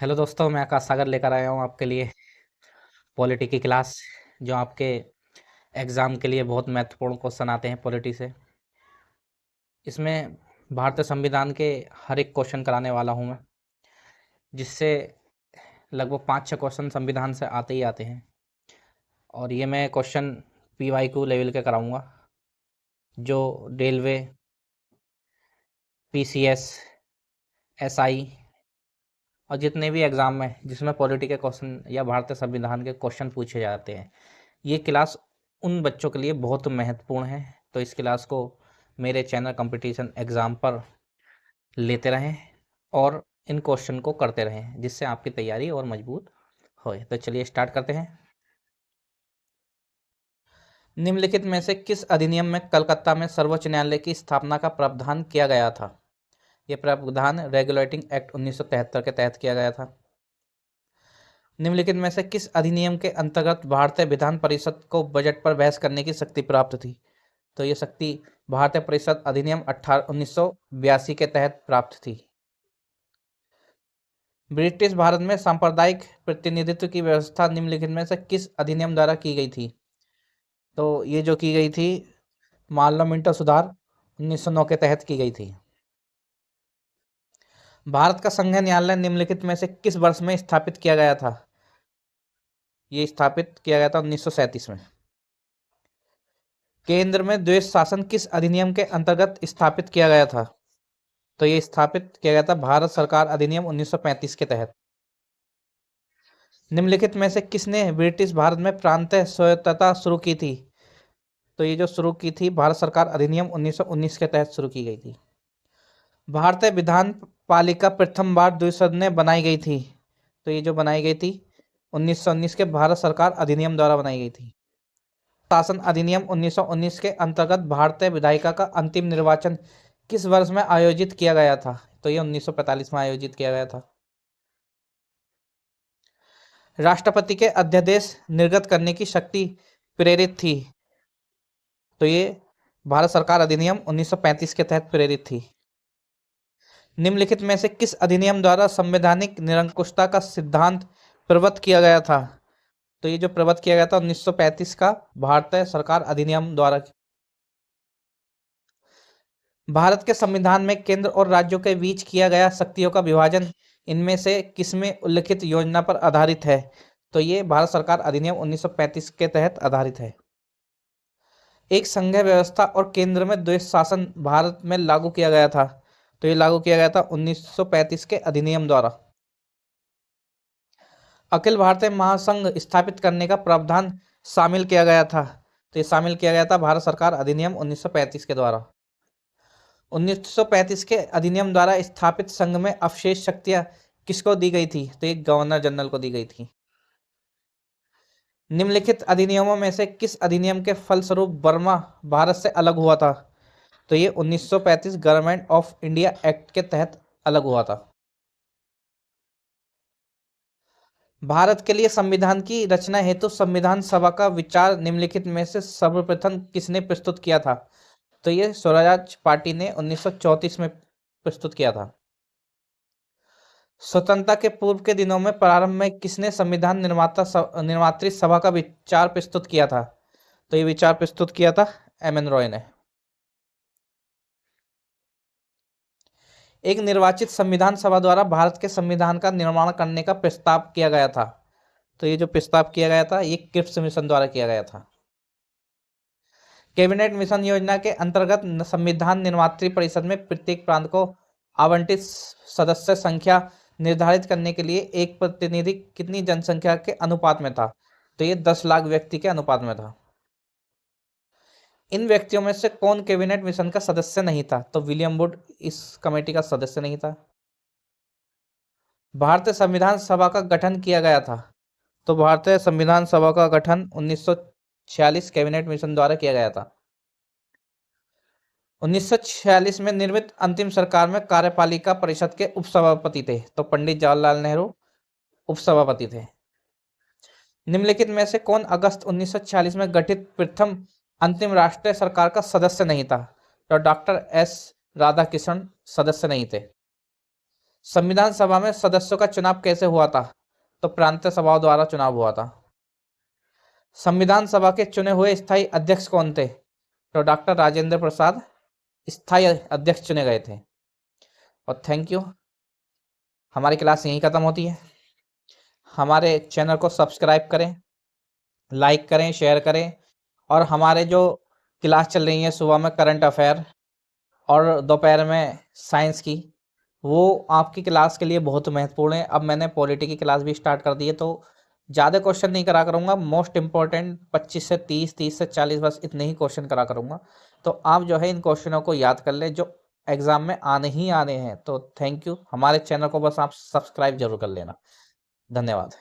Hello दोस्तों, मैं आकाश सागर लेकर आया हूँ आपके लिए पॉलिटी की क्लास, जो आपके एग्ज़ाम के लिए बहुत महत्वपूर्ण क्वेश्चन आते हैं पॉलिटी से। इसमें भारतीय संविधान के हर एक क्वेश्चन कराने वाला हूँ मैं, जिससे लगभग 5-6 क्वेश्चन संविधान से आते ही आते हैं। और ये मैं क्वेश्चन PYQ लेवल के कराऊँगा, जो रेलवे, PCS, SI और जितने भी एग्ज़ाम में जिसमें पॉलिटी के क्वेश्चन या भारतीय संविधान के क्वेश्चन पूछे जाते हैं, ये क्लास उन बच्चों के लिए बहुत महत्वपूर्ण है। तो इस क्लास को मेरे चैनल कंपटीशन एग्ज़ाम पर लेते रहें और इन क्वेश्चन को करते रहें, जिससे आपकी तैयारी और मजबूत होए। तो चलिए स्टार्ट करते हैं। निम्नलिखित में से किस अधिनियम में कलकत्ता में सर्वोच्च न्यायालय की स्थापना का प्रावधान किया गया था? यह प्रावधान रेगुलेटिंग एक्ट 1973 के तहत किया गया था। निम्नलिखित में से किस अधिनियम के अंतर्गत भारतीय विधान परिषद को बजट पर बहस करने की शक्ति प्राप्त थी? तो ये शक्ति भारतीय परिषद अधिनियम 1982 के तहत प्राप्त थी। ब्रिटिश भारत में सांप्रदायिक प्रतिनिधित्व की व्यवस्था निम्नलिखित में से किस अधिनियम द्वारा की गई थी? तो ये जो की गई थी, मार्लो मिंटो सुधार 1909 के तहत की गई थी। भारत का संघ न्यायालय निम्नलिखित में से किस वर्ष में स्थापित किया गया था? ये स्थापित किया गया था 1937 में। केंद्र में द्वैध शासन किस अधिनियम के अंतर्गत स्थापित किया गया था? तो ये स्थापित किया गया था भारत सरकार अधिनियम 1935 के तहत। निम्नलिखित में से किसने ब्रिटिश भारत में प्रांतीय स्वायत्तता शुरू की थी? तो ये जो शुरू की थी, भारत सरकार अधिनियम 1919 के तहत शुरू की गई थी। भारतीय विधान पालिका प्रथम बार द्विसदनीय बनाई गई थी। तो ये जो बनाई गई थी 1919 के भारत सरकार अधिनियम द्वारा बनाई गई थी। शासन अधिनियम 1919 के अंतर्गत भारतीय विधायिका का अंतिम निर्वाचन किस वर्ष में आयोजित किया गया था? तो ये 1945 में आयोजित किया गया था। राष्ट्रपति के अध्यादेश निर्गत करने की शक्ति प्रेरित थी। तो ये भारत सरकार अधिनियम 1935 के तहत प्रेरित थी। निम्नलिखित में से किस अधिनियम द्वारा संवैधानिक निरंकुशता का सिद्धांत प्रवत्त किया गया था? तो ये जो प्रवत्त किया गया था 1935 का भारतीय सरकार अधिनियम द्वारा। भारत के संविधान में केंद्र और राज्यों के बीच किया गया शक्तियों का विभाजन इनमें से किसमें उल्लिखित योजना पर आधारित है? तो ये भारत सरकार अधिनियम 1935 के तहत आधारित है। एक संघीय व्यवस्था और केंद्र में द्वैध शासन भारत में लागू किया गया था। तो ये लागू किया गया था 1935 के अधिनियम द्वारा। अखिल भारतीय महासंघ स्थापित करने का प्रावधान शामिल किया गया था। तो ये शामिल किया गया था भारत सरकार अधिनियम 1935 के द्वारा। 1935 के अधिनियम द्वारा स्थापित संघ में अवशेष शक्तियां किसको दी गई थी? तो ये गवर्नर जनरल को दी गई थी। निम्नलिखित अधिनियमों में से किस अधिनियम के फलस्वरूप बर्मा भारत से अलग हुआ था? तो ये 1935 गवर्नमेंट ऑफ इंडिया एक्ट के तहत अलग हुआ था। भारत के लिए संविधान की रचना हेतु संविधान सभा का विचार निम्नलिखित में से सर्वप्रथम किसने प्रस्तुत किया था? तो ये स्वराज पार्टी ने 1934 में प्रस्तुत किया था। स्वतंत्रता के पूर्व के दिनों में प्रारंभ में किसने संविधान निर्मात्री सभा का विचार प्रस्तुत किया था? तो ये विचार प्रस्तुत किया था MN रॉय ने। एक निर्वाचित संविधान सभा द्वारा भारत के संविधान का निर्माण करने का प्रस्ताव किया गया था। तो ये जो प्रस्ताव किया गया था, ये क्रिप्स मिशन द्वारा किया गया था। कैबिनेट मिशन योजना के अंतर्गत संविधान निर्मात्री परिषद में प्रत्येक प्रांत को आवंटित सदस्य संख्या निर्धारित करने के लिए एक प्रतिनिधि कितनी जनसंख्या के अनुपात में था? तो ये 10 लाख व्यक्ति के अनुपात में था। इन व्यक्तियों में से कौन कैबिनेट मिशन का सदस्य नहीं था? तो विलियम वुड इस कमेटी का सदस्य नहीं था। भारतीय संविधान सभा का गठन किया गया था। तो भारतीय संविधान सभा का गठन 1946 कैबिनेट मिशन द्वारा किया गया था। 1946 में निर्मित अंतिम सरकार में कार्यपालिका परिषद के उपसभापति थे। तो पंडित जवाहरलाल नेहरू उपसभापति थे। निम्नलिखित में से कौन अगस्त 1946 में गठित प्रथम अंतिम राष्ट्रीय सरकार का सदस्य नहीं था? तो डॉक्टर S राधाकृष्णन सदस्य नहीं थे। संविधान सभा में सदस्यों का चुनाव कैसे हुआ था? तो प्रांतीय सभाओं द्वारा चुनाव हुआ था। संविधान सभा के चुने हुए स्थायी अध्यक्ष कौन थे? तो डॉक्टर राजेंद्र प्रसाद स्थायी अध्यक्ष चुने गए थे। और थैंक यू। हमारी क्लास यहीं ख़त्म होती है। हमारे चैनल को सब्सक्राइब करें, लाइक करें, शेयर करें, और हमारे जो क्लास चल रही है सुबह में करंट अफेयर और दोपहर में साइंस की, वो आपकी क्लास के लिए बहुत महत्वपूर्ण है। अब मैंने पॉलिटी की क्लास भी स्टार्ट कर दी है, तो ज़्यादा क्वेश्चन नहीं करा करूँगा। मोस्ट इंपॉर्टेंट 25 से 30, 30 से 40, बस इतने ही क्वेश्चन करा करूँगा। तो आप जो है इन क्वेश्चनों को याद कर लें जो एग्ज़ाम में आने ही आने हैं। तो थैंक यू। हमारे चैनल को बस आप सब्सक्राइब जरूर कर लेना। धन्यवाद।